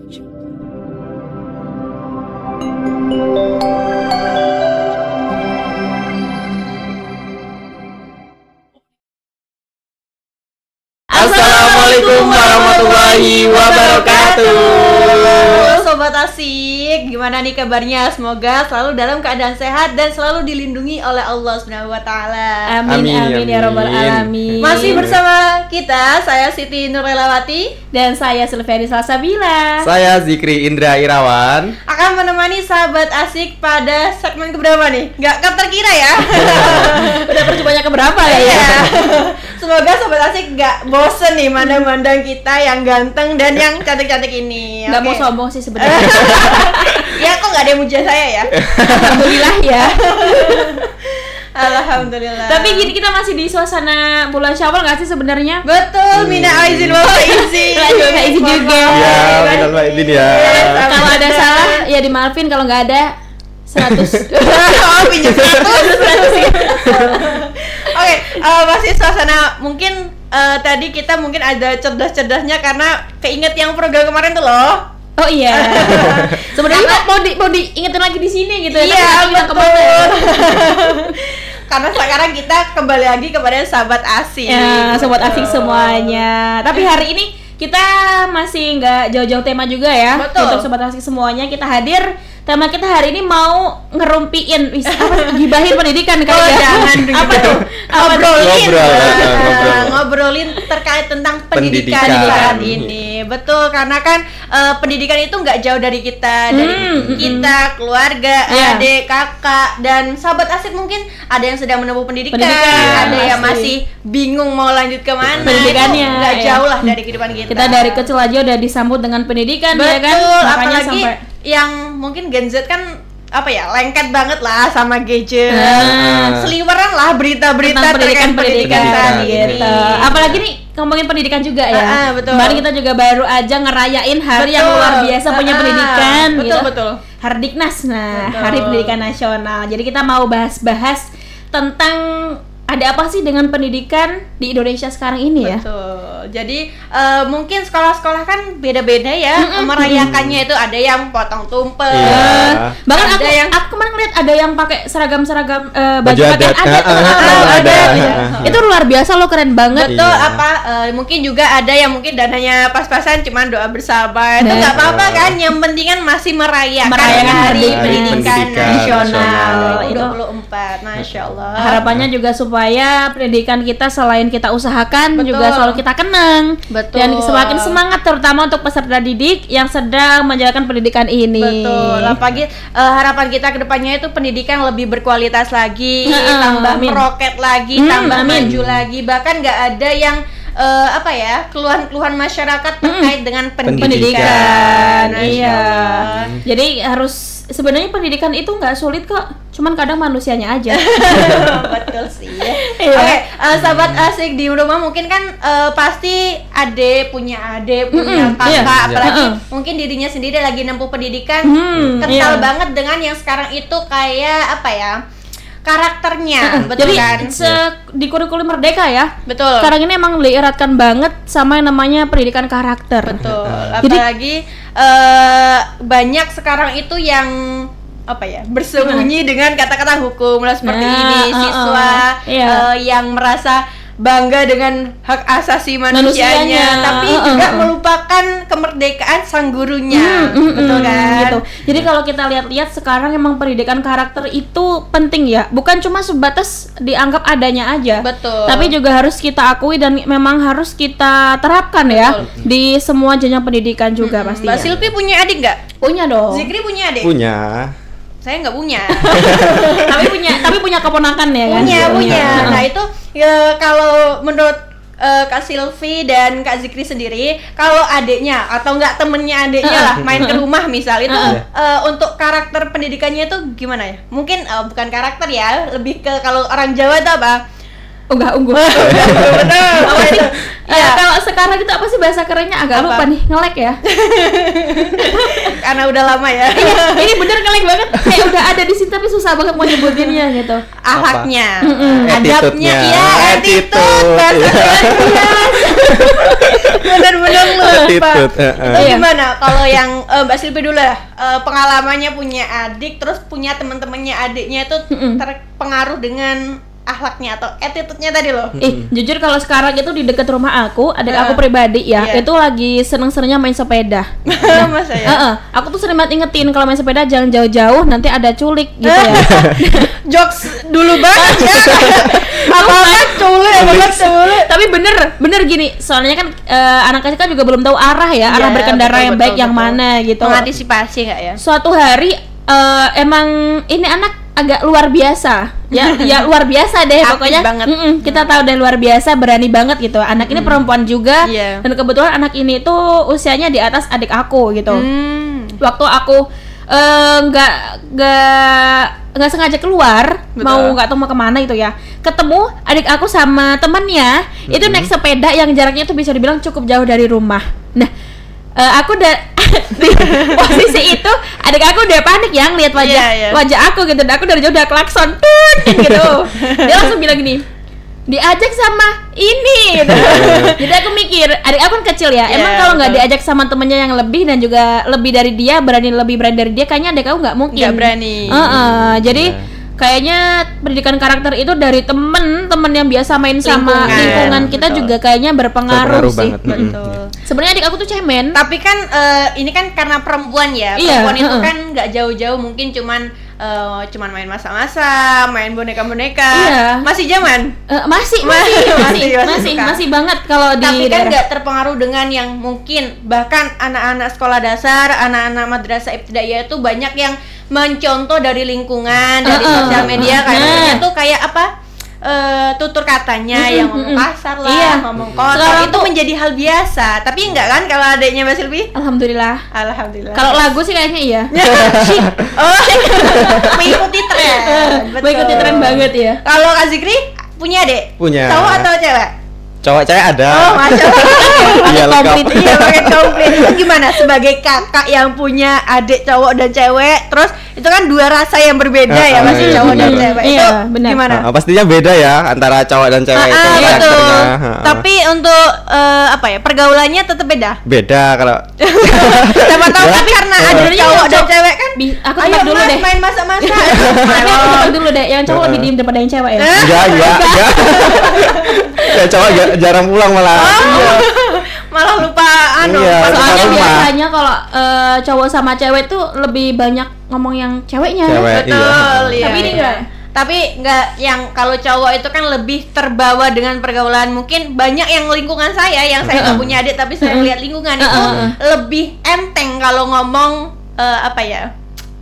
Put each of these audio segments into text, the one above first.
Assalamualaikum warahmatullahi wabarakatuh. Sobat Asik, gimana nih kabarnya? Semoga selalu dalam keadaan sehat dan selalu dilindungi oleh Allah Subhanahu wa taala. Amin ya rabbal alamin. Masih bersama kita, saya Siti Nurelawati dan saya Sylviani Salsabila. Saya Zikri Indra Irawan akan menemani sahabat Asik pada segmen keberapa nih? Nggak terkira ya. Udah percobanya keberapa ya? Semoga sobat Asik nggak bosen nih mandang-mandang kita yang ganteng dan yang cantik-cantik ini. Nggak mau sombong sih sebenarnya. Ya kok nggak ada yang muja saya ya. Alhamdulillah ya. Alhamdulillah. Tapi gini, kita masih di suasana bulan Syawal nggak sih sebenarnya? Betul, mina aizin wal izin. Minal izin juga. Ya, minal izin ya. Kalau ada salah ya dimaafin, kalau nggak ada 100. Oh, pinjam 100 ya. Oke, masih suasana mungkin tadi kita mungkin ada cerdas-cerdasnya karena keinget yang program kemarin tuh loh. Oh iya. Sebenarnya mau diingetin lagi di sini gitu ya. Iya, betul. Karena sekarang kita kembali lagi kepada sahabat asik. Ya, sobat asik semuanya. Tapi hari ini kita masih nggak jauh-jauh tema juga ya. Betul. Untuk sobat asik semuanya kita hadir. Tema kita hari ini mau ngerumpiin, gibahin pendidikan kali ya. Jangan apa tuh? Ngobrolin terkait tentang pendidikan saat ini. Betul, karena kan pendidikan itu nggak jauh dari kita, kita, keluarga, adik, kakak, dan sahabat asik mungkin ada yang sedang menempuh pendidikan, ada yang masih bingung mau lanjut kemana. Pendidikannya nggak jauh lah dari kehidupan kita. Kita dari kecil aja udah disambut dengan pendidikan. Betul, ya kan? Makanya apalagi sampai yang mungkin Gen Z kan apa ya, lengket banget lah sama gadget, seliweran lah berita-berita terkait pendidikan saat ini. Apalagi nih ngomongin pendidikan juga ya. Betul. Kemarin kita juga baru aja ngerayain hari yang luar biasa punya pendidikan. Betul. Hardiknas, Hari Pendidikan Nasional. Jadi kita mau bahas-bahas tentang ada apa sih dengan pendidikan di Indonesia sekarang ini ya? Betul. Jadi mungkin sekolah-sekolah kan beda-beda ya merayakannya itu, ada yang potong tumpeng. Bahkan aku kemarin lihat ada yang pakai seragam-seragam baju adat. Itu luar biasa loh, keren banget. Betul. Mungkin juga ada yang mungkin dananya pas-pasan cuman doa bersama. Itu nggak apa-apa kan? Yang penting kan masih merayakan Hari Pendidikan Nasional 2024. Masya Allah. Harapannya juga supaya pendidikan kita selain kita usahakan juga selalu kita kenang. Betul. Dan semakin semangat terutama untuk peserta didik yang sedang menjalankan pendidikan ini. Betul. Apalagi harapan kita ke depannya itu pendidikan lebih berkualitas lagi, tambah meroket lagi, tambah maju lagi. Bahkan nggak ada yang keluhan-keluhan masyarakat terkait dengan pendidikan. Iya. Jadi harus sebenarnya pendidikan itu nggak sulit kok, cuman kadang manusianya aja. Betul sih. Oke, sahabat asik di rumah mungkin kan pasti punya kakak, apalagi mungkin dirinya sendiri lagi nempuh pendidikan, kental banget dengan yang sekarang itu kayak apa ya, karakternya. Betul. Jadi kan? Di kurikulum Merdeka ya. Betul. Sekarang ini emang dieratkan banget sama yang namanya pendidikan karakter. Betul. Apalagi banyak sekarang itu yang bersembunyi dengan kata-kata hukum lah seperti ini, siswa yang merasa bangga dengan hak asasi manusianya, tapi juga melupakan kemerdekaan sang gurunya. Betul kan? Gitu. Jadi kalau kita lihat-lihat sekarang emang pendidikan karakter itu penting ya, bukan cuma sebatas dianggap adanya aja. Betul. Tapi juga harus kita akui dan memang harus kita terapkan ya di semua jenjang pendidikan juga pastinya. Mbak Silvi punya adik nggak? Punya dong. Zikri punya adik? Punya. Saya nggak punya. tapi punya keponakan ya kan? Punya. Nah itu ya, kalau menurut Kak Silvi dan Kak Zikri sendiri, kalau adiknya atau nggak temennya adiknya lah main ke rumah misal itu untuk karakter pendidikannya itu gimana ya? Mungkin bukan karakter ya, lebih ke kalau orang Jawa itu apa? Unggah-ungguh. Betul. Ya, kalau sekarang itu apa sih bahasa kerennya? Agak lupa nih, ngelek ya. Karena udah lama ya. Ini bener ngelek banget. Kayak udah ada di sini tapi susah banget mau nyebutinnya gitu. Akhlaknya, adabnya, attitude. Bener-bener lupa. Itu Iya. gimana kalau yang Mbak Silvi dulu lah, pengalamannya punya adik terus punya teman-temannya adiknya itu terpengaruh dengan akhlaknya atau attitude-nya tadi loh. Jujur kalau sekarang itu di dekat rumah aku, adik aku pribadi ya, itu lagi seneng-senengnya main sepeda. Masa ya? Aku tuh sering banget ingetin kalau main sepeda jangan jauh-jauh, nanti ada culik gitu ya. Jokes dulu banget ya. Apa-apa culik. Tapi bener gini, soalnya kan anak kecil kan juga belum tahu arah ya, arah berkendara yang baik yang mana gitu. Mengantisipasi nggak ya? Suatu hari emang ini anak agak luar biasa ya luar biasa deh Aktif pokoknya banget. Kita tahu deh luar biasa, berani banget gitu. Anak ini perempuan juga, dan kebetulan anak ini tuh usianya di atas adik aku gitu. Waktu aku nggak sengaja keluar, nggak tahu mau kemana itu ya, ketemu adik aku sama temannya itu naik sepeda yang jaraknya tuh bisa dibilang cukup jauh dari rumah. Nah aku udah di posisi itu adik aku udah panik ya ngeliat wajah aku gitu, dan aku dari jauh udah klakson gitu. Dia langsung bilang gini, diajak sama ini gitu. Jadi aku mikir adik aku kan kecil ya, emang kalau nggak diajak sama temennya yang lebih dan juga lebih dari dia, lebih berani dari dia, kayaknya adik aku nggak mungkin. Nggak berani. Jadi kayaknya pendidikan karakter itu dari temen yang biasa main sama lingkungan kita juga kayaknya berpengaruh sih. Betul. Sebenarnya adik aku tuh cemen. Tapi kan ini kan karena perempuan ya. Perempuan itu kan nggak jauh-jauh, mungkin cuman main masa-masa, main boneka-boneka. Masih zaman? Masih banget kalau di. Tapi kan nggak terpengaruh dengan yang mungkin bahkan anak-anak sekolah dasar, anak-anak madrasah ibtidaiyah itu banyak yang mencontoh dari lingkungan, dari sosial media kayaknya tuh kayak apa? Tutur katanya yang ngomong kasar lah, ngomong kotor itu menjadi hal biasa. Tapi enggak kan kalau adiknya Mbak Silvi? Alhamdulillah. Kalau lagu sih kayaknya iya. Mengikuti tren. Mengikuti tren banget ya. Kalau Kak Zikri punya adik? Punya. Cowok atau cewek? Cowok cewek ada. Oh, Masya Allah. Iya, lengkap. Iya, pakai komplit. Gimana sebagai kakak yang punya adik cowok dan cewek, terus itu kan dua rasa yang berbeda ya, masih cowok dan cewek. Itu gimana? Pastinya beda ya antara cowok dan cewek itu karakternya. Tapi untuk pergaulannya tetap beda. Beda kalau. Siapa tahu tapi karena ada cowok dan cewek kan. Aku tebak dulu deh. Main masa-masa. Aku tebak dulu deh, yang cowok lebih diem daripada yang cewek ya. Enggak. Ya cowok jarang pulang malah. Malah lupa soalnya biasanya kalau cowok sama cewek tuh lebih banyak ngomong yang ceweknya. Betul, iya. Tapi ini enggak. Tapi enggak, yang kalau cowok itu kan lebih terbawa dengan pergaulan. Mungkin banyak yang lingkungan saya yang saya nggak punya adik tapi saya lihat lingkungan itu lebih enteng kalau ngomong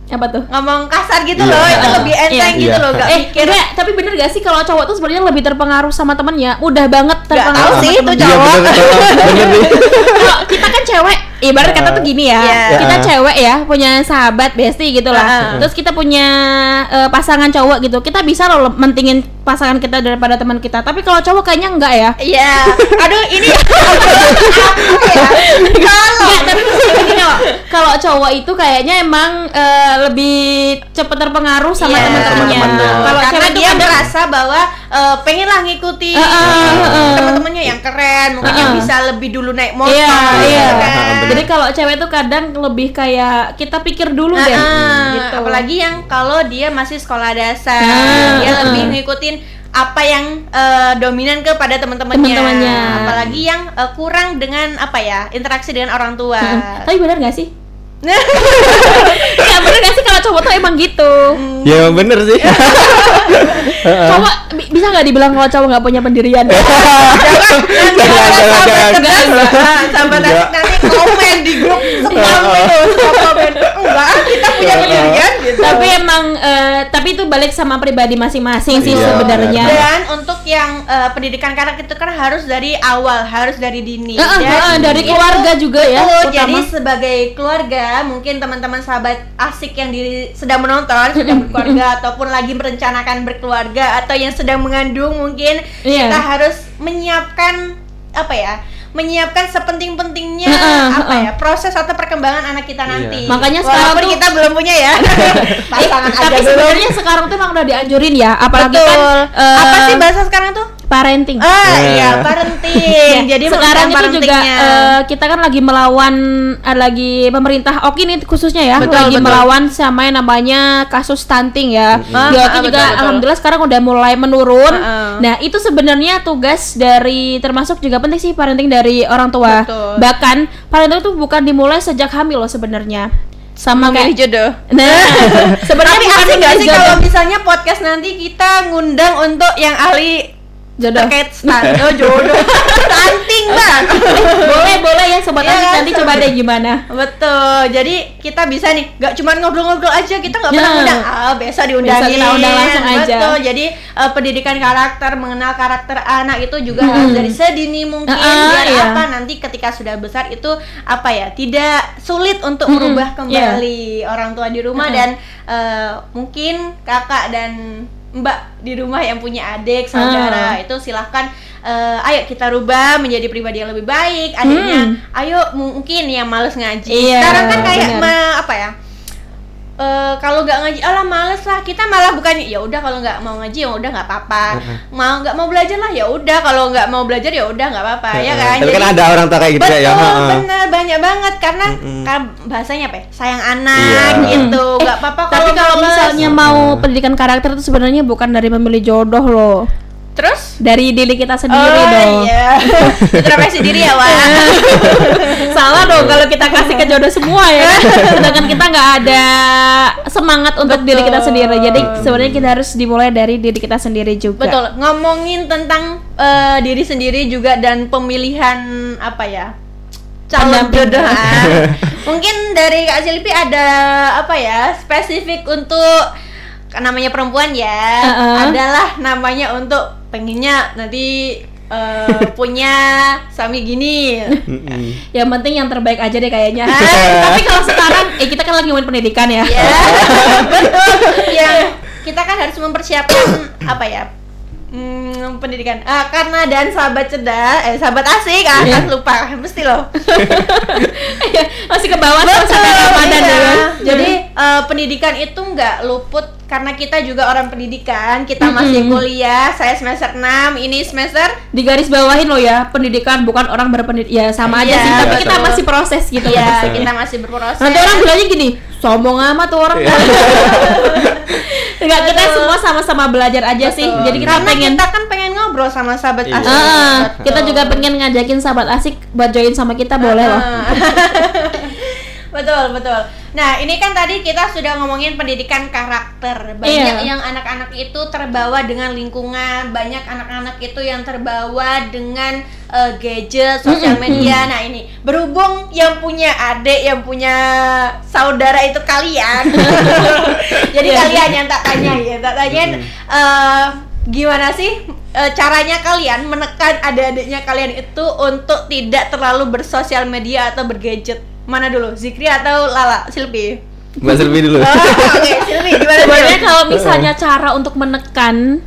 apa tuh? Ngomong kasar gitu loh, itu lebih enteng gitu loh, gak mikir. Tapi bener gak sih kalau cowok tuh sebenarnya lebih terpengaruh sama temennya? Mudah banget terpengaruh sama sih itu cowok. Kalau kita kan cewek, ibarat kata tuh gini ya, kita cewek ya, punya sahabat, bestie gitu lah. Terus kita punya pasangan cowok gitu, kita bisa loh mentingin pasangan kita daripada teman kita. Tapi kalau cowok kayaknya enggak ya. Iya. Aduh, ini kalau cowok itu kayaknya emang lebih cepet terpengaruh sama teman-temannya. Kalau karena dia merasa bahwa pengen lah ngikuti teman-temannya yang keren, mungkin yang bisa lebih dulu naik motor. Jadi kalau cewek tuh kadang lebih kayak kita pikir dulu deh. Gitu. Apalagi yang kalau dia masih sekolah dasar, dia lebih ngikutin apa yang dominan kepada teman-temannya. Apalagi yang kurang dengan interaksi dengan orang tua. Tapi benar nggak sih? Ya bener gak sih kalau cowok tuh emang gitu? Ya bener sih. Cowok bisa nggak dibilang kalau cowok nggak punya pendirian? Sampai nanti komen di grup komen enggak, kita punya pendirian gitu. Tapi itu balik sama pribadi masing-masing sih sebenarnya. Dan untuk yang pendidikan karakter itu kan harus dari awal, harus dari dini. Dari keluarga juga ya. Jadi sebagai keluarga, mungkin teman-teman sahabat asik yang sedang menonton, sedang berkeluarga ataupun lagi merencanakan berkeluarga atau yang sedang mengandung, mungkin kita harus menyiapkan sepenting-pentingnya proses atau perkembangan anak kita nanti. Makanya sekarang tuh kita belum punya ya pasangan aja. Tapi sebenarnya sekarang tuh emang udah dianjurin ya, apalagi kan apa sih bahasa sekarang tuh? parenting. Iya, parenting. Jadi sekarang itu juga parentingnya. kita kan lagi melawan lagi pemerintah Oki nih khususnya ya, Betul, lagi betul. melawan sama yang namanya kasus stunting ya. Di Oki juga betul. alhamdulillah sekarang udah mulai menurun. Heeh. Nah, itu sebenarnya tugas dari termasuk juga penting sih parenting dari orang tua. Betul. Bahkan parenting itu bukan dimulai sejak hamil loh sebenarnya. Sama Memilih kayak jodoh. Nah, sebenarnya Tapi bukan asik gak sih jodoh. kalau misalnya podcast nanti kita ngundang untuk yang ahli Jodoh. terkait jodoh stunting bang. boleh ya sobat Iya, Asik, nanti coba deh gimana. Betul, jadi kita bisa nih, gak cuma ngobrol-ngobrol aja, kita gak pernah Ya. undang, biasa diundangin. Bisa kita undang langsung aja. Betul, jadi pendidikan karakter, mengenal karakter anak itu juga harus dari sedini mungkin, biar iya. apa nanti ketika sudah besar itu apa ya, tidak sulit untuk merubah kembali orang tua di rumah dan mungkin kakak dan Mbak di rumah yang punya adik, saudara itu silahkan ayo kita rubah menjadi pribadi yang lebih baik. Adiknya ayo mungkin yang males ngaji. Iya, Sekarang kan kayak benar. apa ya? Kalau nggak ngaji, alah males lah. Kita malah bukan ya udah kalau nggak mau ngaji ya udah nggak apa-apa. Mau nggak mau belajar lah ya udah, kalau nggak mau belajar ya udah nggak apa-apa ya kan. Tapi kan ada orang tua kayak gitu betul, ya. bener banyak banget karena kan bahasanya apa ya? Sayang anak Iya. gitu. Nggak apa-apa Tapi kalau males. misalnya mau pendidikan karakter itu sebenarnya bukan dari memilih jodoh loh. Terus Dari diri kita sendiri dong. iya. Introspeksi diri ya, Wak. Salah dong kalau kita kasih ke jodoh semua ya. Sedangkan kita nggak ada semangat untuk diri kita sendiri. Jadi sebenarnya kita harus dimulai dari diri kita sendiri juga. Betul. Ngomongin tentang diri sendiri juga dan pemilihan apa ya? Calon Pendamping. jodoh. Mungkin dari Kak Silpi ada apa ya? Spesifik untuk namanya perempuan ya. Adalah namanya untuk pengennya nanti punya suami gini. Yang penting yang terbaik aja deh kayaknya. Tapi kalau sekarang kita kan lagi ngomongin pendidikan ya. Ya, betul. Yang kita kan harus mempersiapkan apa ya? Pendidikan. Karena dan sahabat cerdas, sahabat asik, kan lupa mesti loh. Masih ke bawah sampai Ramadan iya. ya kan? Jadi pendidikan itu nggak luput karena kita juga orang pendidikan, kita masih kuliah, saya semester 6, ini semester Di garis bawahin loh ya, pendidikan bukan orang berpendidikan. Ya sama aja Iya, sih, tapi kita betul. masih proses gitu. ya kita masih berproses. Nanti orang bilangnya gini, sombong amat tuh orang. Enggak, kita Betul. semua sama-sama belajar aja sih. Betul. Jadi kita karena pengen kita kan pengen ngobrol sama sahabat Iya. asik. kita juga pengen ngajakin sahabat asik buat join sama kita, boleh loh. Betul, betul. Nah, ini kan tadi kita sudah ngomongin pendidikan karakter. Banyak yang anak-anak itu terbawa dengan lingkungan, banyak anak-anak itu yang terbawa dengan gadget, sosial media. Nah, ini berhubung yang punya adik, yang punya saudara itu kalian. Jadi kalian yang tak tanya ya, tak tanyain gimana sih caranya kalian menekan adik-adiknya kalian itu untuk tidak terlalu bersosial media atau bergadget? Mana dulu, Zikri atau Lala? Silpi? Mbak Silvi dulu. Oke, Silpi gimana Sebenarnya dulu? kalau misalnya cara untuk menekan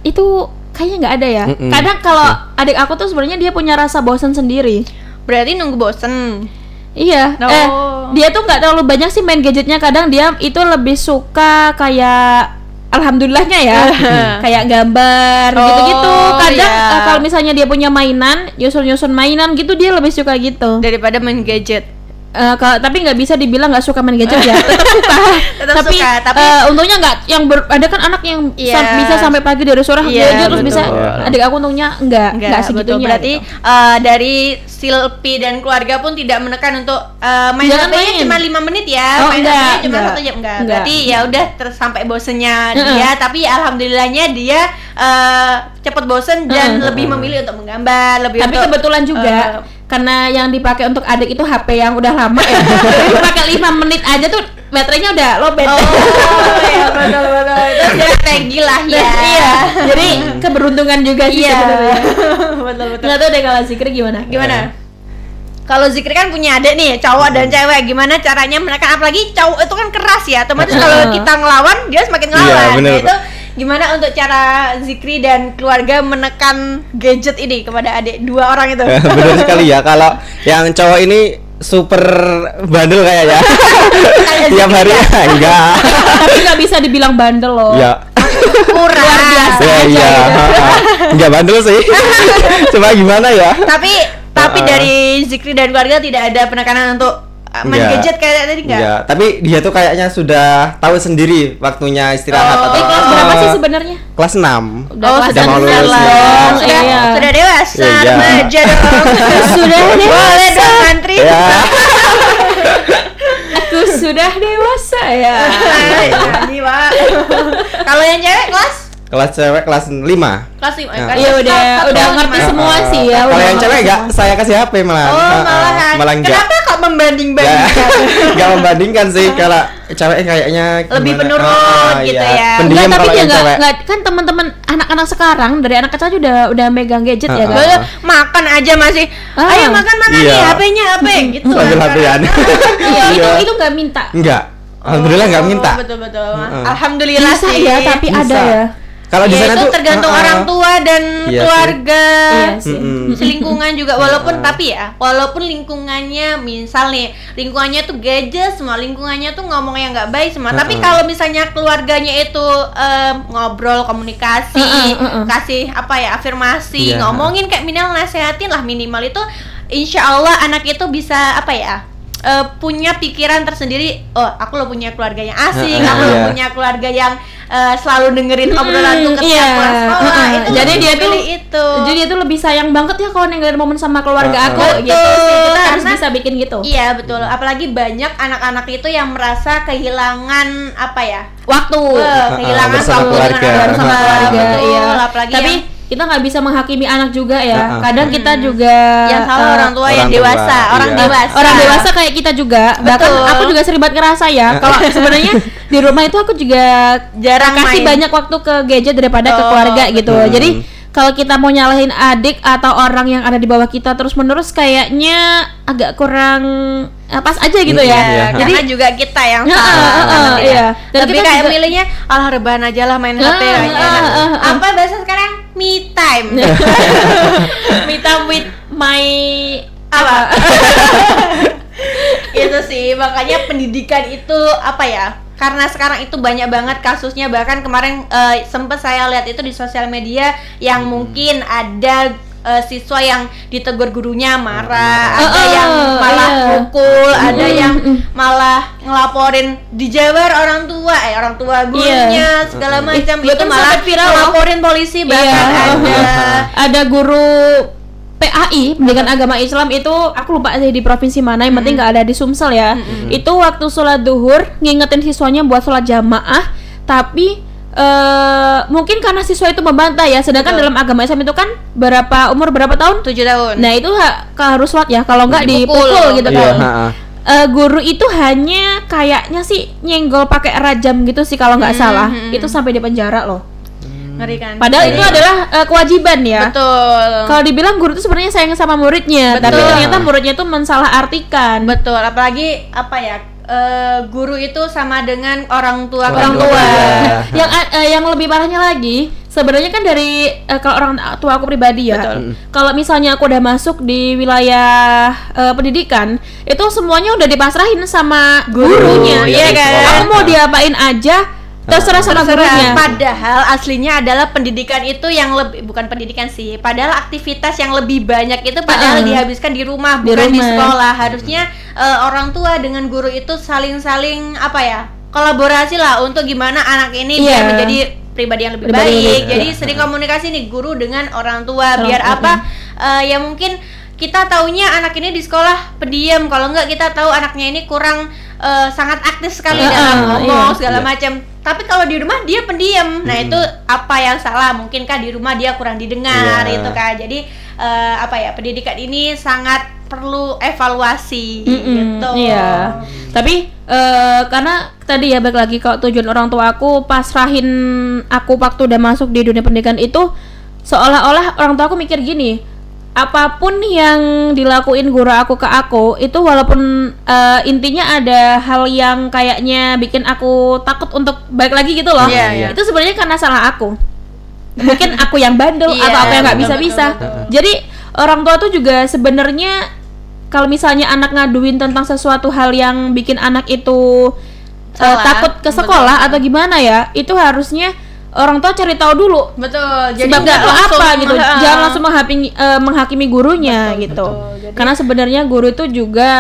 itu kayaknya nggak ada ya. Kadang kalau adik aku tuh sebenarnya dia punya rasa bosan sendiri. Berarti nunggu bosen. Iya. Oh. Dia tuh nggak terlalu banyak sih main gadgetnya. Kadang dia itu lebih suka kayak alhamdulillahnya ya, kayak gambar gitu-gitu. Kadang iya. kalau misalnya dia punya mainan, nyusun-nyusun mainan gitu, dia lebih suka gitu. Daripada main gadget. Tapi nggak bisa dibilang nggak suka main gadget ya, tetap suka. Tetap tapi suka, tapi untungnya nggak yang ada kan anak yang Iya. bisa sampai pagi dari sore Iya, gadget terus betul. bisa. Adik aku untungnya nggak betul. segitunya. Berarti gitu. dari Silpi dan keluarga pun tidak menekan untuk main Jangan HP-nya main. cuma 5 menit ya. Oh, main enggak, HP-nya cuma enggak. 1 jam enggak. Enggak. Berarti ya udah sampai bosennya dia, tapi alhamdulillahnya dia cepat bosen dan lebih memilih untuk menggambar, lebih Tapi untuk kebetulan juga karena yang dipakai untuk adik itu HP yang udah lama ya. Jadi pakai 5 menit aja tuh baterainya udah lowbat. oh ya betul itu strategi lah ya. Iya. Jadi keberuntungan juga sih Iya. sebenarnya. betul Nggak tahu deh kalau Zikri gimana? Gimana? Kalau Zikri kan punya adik nih, cowok dan cewek. Gimana caranya menekan? Apalagi cowok itu kan keras ya. Otomatis kalau kita ngelawan, dia semakin ngelawan. Iya, bener. Nah, itu gimana untuk cara Zikri dan keluarga menekan gadget ini kepada adik dua orang itu? Benar sekali ya, kalau yang cowok ini super bandel kayaknya. Tiap hari enggak. Tapi nggak bisa dibilang bandel loh. Ya. Kurang. Luar biasa Ya, aja iya. gitu. Enggak bandel sih. Cuma gimana ya? Tapi dari Zikri dan keluarga tidak ada penekanan untuk main Enggak. gadget kayak tadi enggak? Enggak, tapi dia tuh kayaknya sudah tahu sendiri waktunya istirahat atau Kelas berapa sih sebenarnya? kelas 6. Udah Oh, kelas sudah mau lulus, lah. ya. Sudah dewasa, Iya. remaja dong. Sudah Boleh dewasa. dong antri. Ya. Aku sudah dewasa ya. Nyanyi, Pak. Kalau yang cewek Kelas cewek kelas 5. kelas 5. Nah. Iya udah ngerti semua sih ya. Kalau udah yang cewek ngerti enggak semua. saya kasih HP malah. Oh, malahan. Malah enggak. Kenapa kok membanding-bandingkan? Enggak membandingkan sih kalau cewek kayaknya Lebih gimana? penurut gitu ya. Pendiam Enggak, tapi kalau dia yang cewek. enggak kan teman-teman anak-anak sekarang dari anak kecil aja udah megang gadget ya kan. Lalu makan aja masih. Ayo makan Iya. nih, HP-nya HP gitu. Sambil HP-an. Iya, itu enggak minta. Enggak. Alhamdulillah enggak minta. Betul. Alhamdulillah Bisa sih. ya, tapi Bisa. ada ya. Kalau di Ya, sana itu tuh tergantung orang tua dan Iya sih. keluarga. Iya sih. Selingkungan juga walaupun lingkungannya misal nih lingkungannya tuh gadget semua, lingkungannya tuh ngomong yang nggak baik semua, tapi kalau misalnya keluarganya itu ngobrol, komunikasi, kasih afirmasi, Iya. ngomongin kayak minimal nasehatin lah, minimal itu insya Allah anak itu bisa punya pikiran tersendiri. Oh, aku lo punya keluarga yang asik, aku lo Iya. punya keluarga yang selalu dengerin obrolanku ketika iya. pulang sekolah. Itu Jadi lebih dia tuh memilih itu. Jadi dia tuh lebih sayang banget ya kalau ninggalin momen sama keluarga aku Betul. gitu sih. Kita harus Karena- bisa bikin gitu. Iya betul. Apalagi banyak anak-anak itu yang merasa kehilangan Waktu. kehilangan bersama waktu keluarga. dengan bersama keluarga, betul. iya. Apalagi Tapi yang kita nggak bisa menghakimi anak juga ya. Heeh. Kadang kita juga yang salah orang tua yang orang tua, dewasa, orang iya. dewasa. orang dewasa kayak kita juga. Bahkan Betul. aku juga sering banget ngerasa ya. Kalau sebenarnya di rumah itu aku juga Jarang kasih main. banyak waktu ke gadget daripada ke Oh, keluarga gitu. betul. Jadi kalau kita mau nyalahin adik atau orang yang ada di bawah kita terus menerus kayaknya agak kurang pas aja gitu ya. Iya. Jadi Jadi juga kita yang Heeh, salah. heeh, iya. Dan Lebih kita kayak juga- milihnya rebahan aja lah main HP Heeh, kayaknya. heeh, heeh. Apa bahasa sekarang? Me time. me time with my Apa? Itu sih makanya pendidikan itu karena sekarang itu banyak banget kasusnya, bahkan kemarin sempat saya lihat itu di sosial media yang mungkin ada siswa yang ditegur gurunya marah, ada yang malah iya. pukul, ada yang malah ngelaporin dijabar orang tua gurunya segala macam, itu bahkan malah sampai viral loh. ngelaporin polisi bahkan Iya. ada. Ada guru PAI pendidikan agama Islam itu aku lupa sih di provinsi mana, yang penting nggak ada di Sumsel ya. Itu waktu sholat duhur ngingetin siswanya buat sholat jamaah, tapi mungkin karena siswa itu membantah ya, sedangkan Betul. dalam agama Islam itu kan umur berapa tahun? 7 tahun. Nah itu harus sholat ya, kalau nggak Dipukul. dipukul gitu Iya, kan. heeh. Guru itu hanya kayaknya sih nyenggol pakai rajam gitu sih kalau nggak salah. Itu sampai di penjara loh. Ngeri kan? Padahal itu adalah kewajiban ya. Betul. Kalau dibilang guru itu sebenarnya sayang sama muridnya, Betul. tapi ternyata muridnya itu mensalahartikan. Betul, apalagi guru itu sama dengan orang tua Orang Tua. tua. Yang lebih parahnya lagi, sebenarnya kan dari kalau orang tua aku pribadi ya. Betul. Kalau misalnya aku udah masuk di wilayah pendidikan, itu semuanya udah dipasrahin sama gurunya, Iya, ya di kan? sekolah. Aku mau diapain aja, terserah sama gurunya. Padahal aslinya adalah pendidikan itu yang lebih, bukan pendidikan sih, padahal aktivitas yang lebih banyak itu padahal dihabiskan di rumah, Di bukan di rumah. sekolah. Harusnya orang tua dengan guru itu saling-saling kolaborasi lah untuk gimana anak ini Iya. biar menjadi pribadi yang lebih Pribadi yang baik. lebih- Jadi sering komunikasi nih guru dengan orang tua, Orang biar tua. ya mungkin kita taunya anak ini di sekolah pendiam, kalau enggak kita tahu anaknya ini kurang sangat aktif sekali dalam ngomong iya. segala Iya. macam. Tapi kalau di rumah dia pendiam. Nah, itu apa yang salah? Mungkinkah di rumah dia kurang didengar Iya. itu kan. Jadi pendidikan ini sangat perlu evaluasi gitu. Iya. Tapi karena tadi ya balik lagi kalau tujuan orang tua aku pasrahin aku waktu udah masuk di dunia pendidikan itu seolah-olah orang tua aku mikir gini, apapun yang dilakuin guru aku ke aku itu walaupun intinya ada hal yang kayaknya bikin aku takut untuk balik lagi gitu loh. Iya, iya. Itu sebenarnya karena salah aku. Mungkin aku yang bandel Iya, atau aku yang nggak betul, bisa-bisa. betul, betul. Jadi orang tua tuh juga sebenarnya kalau misalnya anak ngaduin tentang sesuatu hal yang bikin anak itu takut ke sekolah atau gimana ya, itu harusnya orang tua cari tahu dulu. Betul. Jadi sebabnya itu apa gitu. Jangan langsung menghakimi gurunya betul, gitu. betul. Jadi, karena sebenarnya guru itu juga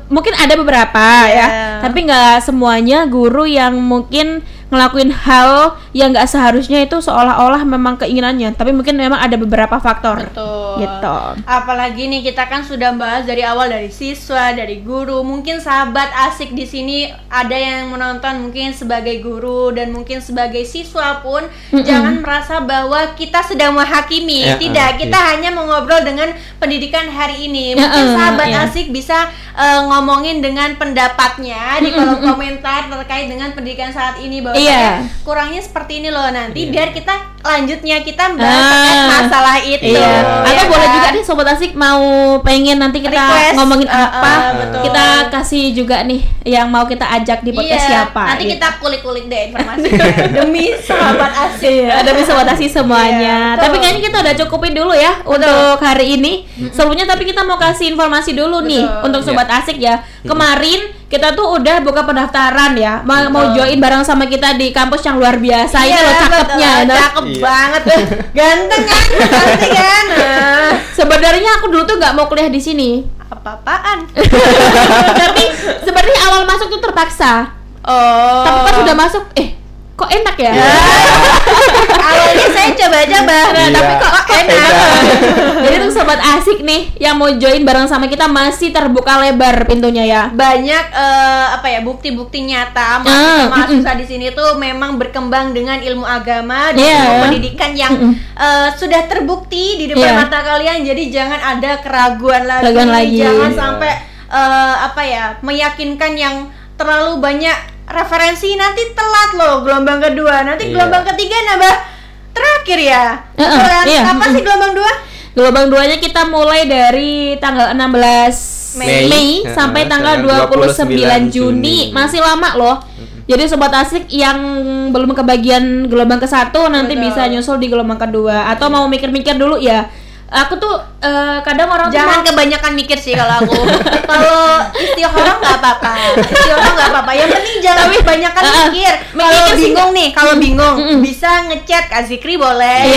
mungkin ada beberapa ya, tapi nggak semuanya guru yang mungkin ngelakuin hal yang nggak seharusnya itu seolah-olah memang keinginannya, tapi mungkin memang ada beberapa faktor. Betul. Gitu. Apalagi nih kita kan sudah bahas dari awal, dari siswa, dari guru. Mungkin sahabat asik di sini ada yang menonton mungkin sebagai guru dan mungkin sebagai siswa pun jangan merasa bahwa kita sedang menghakimi. Tidak, kita hanya mengobrol dengan pendidikan hari ini. Mungkin sahabat asik bisa ngomongin dengan pendapatnya di kolom komentar terkait dengan pendidikan saat ini, bahwa kurangnya seperti ini loh, nanti biar kita lanjutnya kita bahas terkait masalah itu. Atau boleh juga nih sobat asik mau pengen nanti kita request, ngomongin apa, kita kasih juga nih yang mau kita ajak di podcast siapa. Nanti kita kulik-kulik deh informasinya demi sahabat asik. Demi sahabat asik semuanya. Tapi kayaknya kita udah cukupin dulu ya untuk hari ini. Sebelumnya tapi kita mau kasih informasi dulu nih untuk sobat asik ya. Kemarin kita tuh udah buka pendaftaran ya, mau join bareng sama kita di kampus yang luar biasa. Ini loh cakepnya, cakep banget, ganteng kan, cantik kan. Sebenarnya aku dulu tuh nggak mau kuliah di sini. Apa-apaan? Tapi sebenarnya awal masuk tuh terpaksa. Tapi pas sudah masuk, kok enak ya? Awalnya saya coba-coba, tapi kok enak. Jadi tuh sobat asik nih yang mau join bareng sama kita masih terbuka lebar pintunya ya. Banyak bukti-bukti nyata mahasiswa di sini tuh memang berkembang dengan ilmu agama dan ilmu pendidikan yang sudah terbukti di depan mata kalian. Jadi jangan ada keraguan lagi. Jangan sampai meyakinkan yang terlalu banyak referensi, nanti telat loh gelombang kedua, nanti gelombang ketiga nambah terakhir ya. Kapan sih gelombang 2? Gelombang 2-nya kita mulai dari tanggal 16 Mei sampai tanggal 29 Juni. Masih lama loh. Jadi sobat asik yang belum kebagian gelombang ke-1 nanti bisa nyusul di gelombang kedua, atau mau mikir-mikir dulu ya. Aku tuh kadang orang jangan kebanyakan mikir sih kalau aku. Kalau istikharah nggak apa-apa. Yang penting jangan kebanyakan mikir. Kalau bingung nih, bisa ngechat Kak Zikri boleh,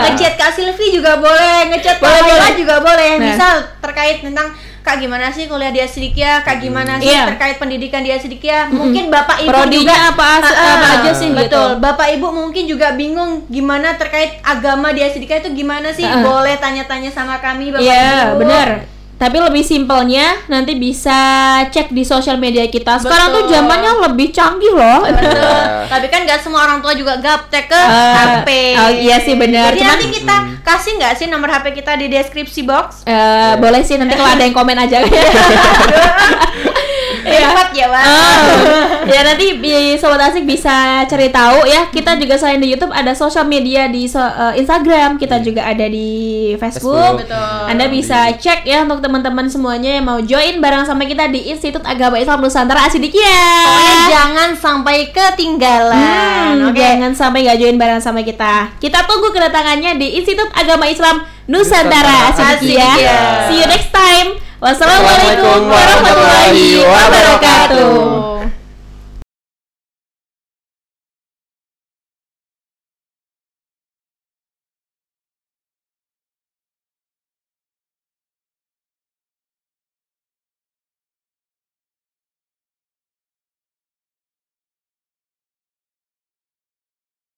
ngechat Kak Silvi juga boleh, ngechat Kak Laila juga boleh. Misal terkait tentang Kak gimana sih kuliah di Asdikia, Kak gimana sih terkait pendidikan di Asdikia. Mungkin Bapak Ibu prodinya apa aja sih. Betul, gitu. Bapak Ibu mungkin juga bingung gimana terkait agama di Asdikia itu gimana sih. Boleh tanya-tanya sama kami Bapak Ibu. Iya, benar. Tapi lebih simpelnya nanti bisa cek di sosial media kita. Sekarang tuh zamannya lebih canggih loh. Betul. Tapi kan nggak semua orang tua juga gaptek ke HP. Iya sih benar. Jadi nanti kita kasih nggak sih nomor HP kita di deskripsi box? Boleh sih, nanti kalau ada yang komen aja. Hebat ya, Bang. Ya nanti sobat asik bisa cari tahu ya. Kita juga selain di YouTube ada sosial media di Instagram, kita juga ada di Facebook. Betul. Anda bisa cek ya untuk teman-teman semuanya yang mau join bareng sama kita di Institut Agama Islam Nusantara Asdikia. Pokoknya jangan sampai ketinggalan. Jangan sampai nggak join bareng sama kita. Kita tunggu kedatangannya di Institut Agama Islam Nusantara Asdikia. See you next time. Wassalamualaikum warahmatullahi wabarakatuh.